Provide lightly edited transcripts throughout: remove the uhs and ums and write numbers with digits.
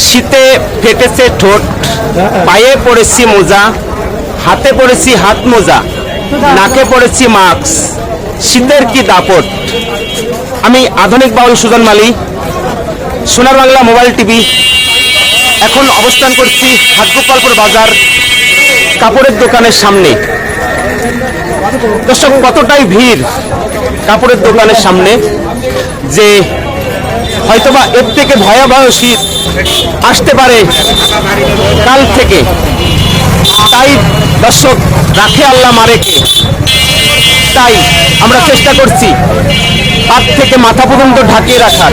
শীতে ফেটেছে ঠোঁট, পায়ে পড়েছি মোজা, হাতে পড়েছি হাত মোজা, নাকে পড়েছি মাস্ক, শীতের কি দাপট। আমি আধুনিক বাউল সুজন মালি, সোনার বাংলা মোবাইল টিভি। এখন অবস্থান করছি হাটগোপালপুর বাজার কাপড়ের দোকানের সামনে। দর্শক, কতটাই ভিড় কাপড়ের দোকানের সামনে যে হয়তোবা এর থেকে ভয়াবহ শীত আসতে পারে কাল থেকে। তাই দর্শক, রাখে আল্লাহ মারে কে, তাই আমরা চেষ্টা করছি হাত থেকে মাথা পর্যন্ত ঢাকিয়ে রাখার।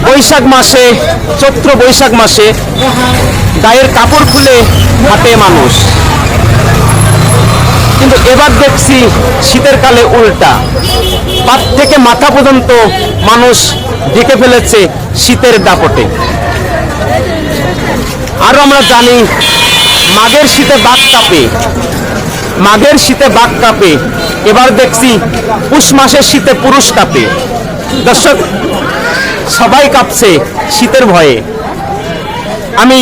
বৈশাখ মাসে, চৈত্র বৈশাখ মাসে গায়ের কাপড় খুলে হাঁটে মানুষ, কিন্তু এবার দেখছি শীতের কালে উল্টা, পাত থেকে মাথা পর্যন্ত মানুষ ঢেকে ফেলেছে শীতের দাপটে। আরো আমরা জানি মাঘের শীতে বাঘ কাঁপে, মাঘের শীতে বাঘ কাঁপে, এবার দেখছি পুষ মাসের শীতে পুরুষ কাঁপে। দর্শক, সবাই কাঁপছে শীতের ভয়ে। আমি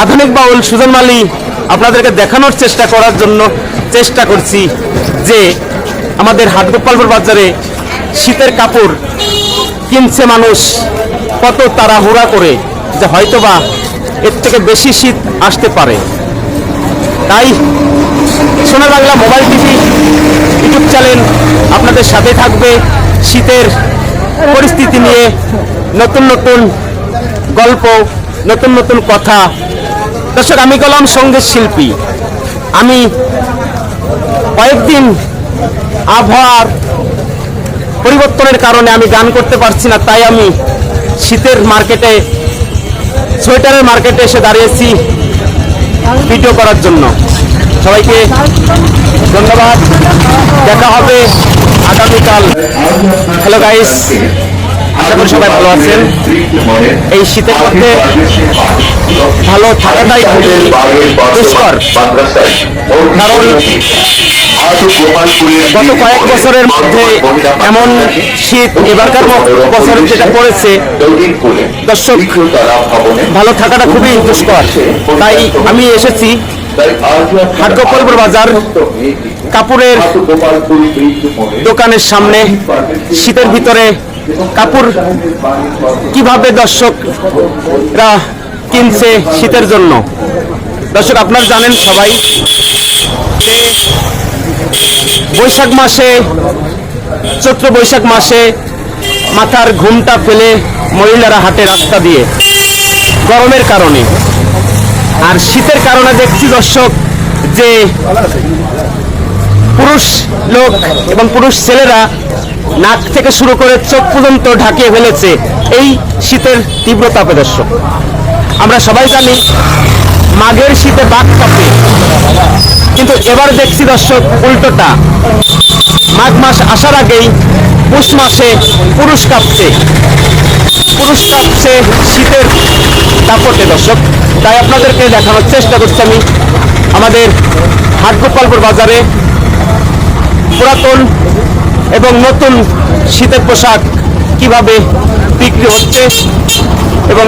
আধুনিক বাউল সুজন মালি আপনাদেরকে দেখানোর চেষ্টা করছি যে আমাদের হাটগোপালপুর বাজারে শীতের কাপড় কিনছে মানুষ কত তাড়াহুড়া করে, যে হয়তোবা এর থেকে বেশি শীত আসতে পারে। তাই সোনার Bangla mobile TV YouTube channel আপনাদের সাথে থাকবে শীতের পরিস্থিতি নিয়ে, নতুন নতুন গল্প, নতুন নতুন কথা। দর্শক, আমি গেলাম সঙ্গীত শিল্পী। আমি কয়েকদিন আবহাওয়ার পরিবর্তনের কারণে আমি গান করতে পারছি না, তাই আমি শীতের মার্কেটে, সোয়েটারের মার্কেটে এসে দাঁড়িয়েছি ভিডিও করার জন্য। সবাইকে ধন্যবাদ, দেখা হবে আগামীকাল। হ্যালো গাইস, আশা করি সবাই ভালো আছেন। এই শীতের মধ্যে ভালো থাকাটাই দুষ্কর, কারণ গত কয়েক বছরের মধ্যে এমন শীত এবারকার বছরে যেটা পড়েছে, দর্শক, ভালো থাকাটা খুবই দুষ্কর। তাই আমি এসেছি হাটগোপালপুর বাজার কাপড়ের দোকানের সামনে। শীতের ভিতরে কাপড় কিভাবে দর্শকরা কিনছে শীতের জন্য। দর্শক, আপনারা জানেন সবাই যে বৈশাখ মাসে, চৈত্র বৈশাখ মাসে মাথার ঘুমটা ফেলে মহিলারা হাঁটে রাস্তা দিয়ে গরমের কারণে। আর শীতের কারণে দেখছি দর্শক যে পুরুষ লোক এবং পুরুষ ছেলেরা নাক থেকে শুরু করে চোখ পর্যন্ত ঢাকিয়ে ফেলেছে এই শীতের তীব্রতাপে। দর্শক, আমরা সবাই জানি মাঘের শীতে বাঘ কাঁপে, কিন্তু এবার দেখছি দর্শক উল্টোটা। মাঘ মাস আসার আগেই পুষ মাসে পুরুষ কাঁপছে শীতের দাপটে। দর্শক, তাই আপনাদেরকে দেখানোর চেষ্টা করছি আমি আমাদের হাটগোপালপুর বাজারে পুরাতন এবং নতুন শীতের পোশাক কিভাবে বিক্রি হচ্ছে এবং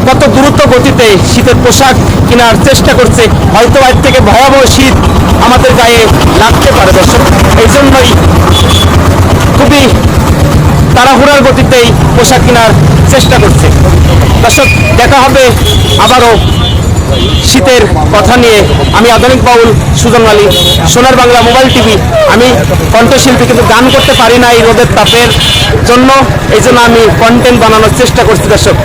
কত দ্রুত গতিতে শীতের পোশাক কেনার চেষ্টা করছে। হয়তো এর থেকে ভয়াবহ শীত আমাদের গায়ে লাগতে পারে। দর্শক, এই জন্যই খুবই তাড়াহুড়ার গতিতেই পোশাক কেনার চেষ্টা করছে। দর্শক, দেখা হবে আবারও শীতের কথা নিয়ে। আমি আধুনিক বাউল সুজন মালি, সোনার বাংলা মোবাইল টিভি। আমি কণ্ঠশিল্পী, কিন্তু গান করতে পারি না এই রোদের তাপের জন্য। এই জন্য আমি কন্টেন্ট বানানোর চেষ্টা করছি। দর্শক,